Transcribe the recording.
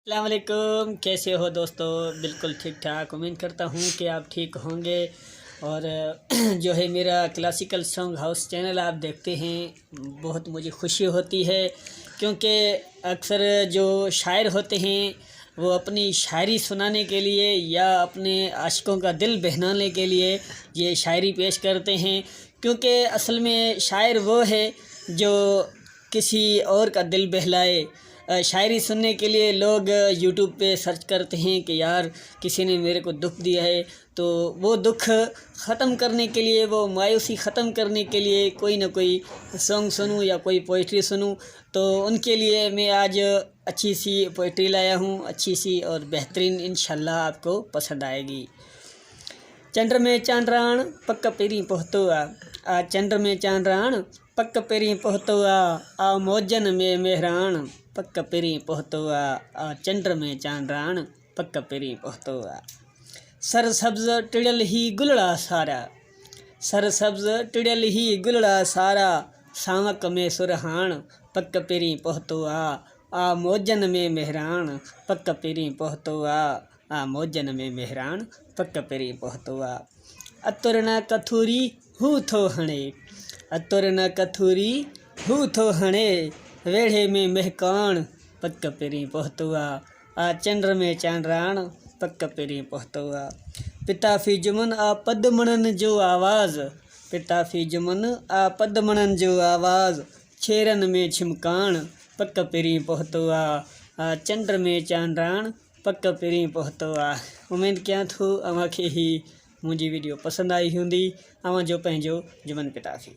अस्सलाम वालेकुम, कैसे हो दोस्तों। बिल्कुल ठीक ठाक, उम्मीद करता हूँ कि आप ठीक होंगे। और जो है मेरा क्लासिकल सॉन्ग हाउस चैनल आप देखते हैं, बहुत मुझे खुशी होती है क्योंकि अक्सर जो शायर होते हैं वो अपनी शायरी सुनाने के लिए या अपने आशिकों का दिल बहलाने के लिए ये शायरी पेश करते हैं। क्योंकि असल में शायर वो है जो किसी और का दिल बहलाए। शायरी सुनने के लिए लोग यूट्यूब पे सर्च करते हैं कि यार किसी ने मेरे को दुख दिया है, तो वो दुख ख़त्म करने के लिए, वो मायूसी ख़त्म करने के लिए कोई ना कोई सॉन्ग सुनूं या कोई पोइट्री सुनूं। तो उनके लिए मैं आज अच्छी सी पोइट्री लाया हूं, अच्छी सी और बेहतरीन, इंशाल्लाह आपको पसंद आएगी। चंद्र में चांद्राण पक्का पेरी पहुतो आ चंद्र में चांद्राण पक्का पेरी पहुतो आ मौजन में मेहरान पक्का पेरी पहुतो आ चंद्र में चांद्राण पक्का पेरी पहुतो आ। सर सब्ज टिड़ल ही गुलड़ा सारा, सर सब्ज टिड़ल ही गुलड़ा सारा सावक में सुरहान पक्का पेरी पहुतो आ मौजन में मेहरान पक्का पेरी पहुतो आ मौजन में मेहरान पक्का पेरी पहुतो आ। अतुर न कथूरी हू थो हणे, अतुर न कथूरी हू थो हणे वेढ़े में महकान पक्का पेरी पहुतो आ चंद्र में चांद्राण पक्का पेरी पहुतो आ। पिता फी जुमन आ पद्मणन जो आवाज़, पिता फी जुमन आ पद्मणन जो आवाज़ छेरन में छिमकान पक्का पेरी पहुतो आ चंद्र में चांद्राण पक्का पेरी पहुतो आ। उम्मीद क्या थो अवांखे ही मुंहिंजी वीडियो पसंद आई हूंदी। अवां जो पंहिंजो जुमन पिता फी।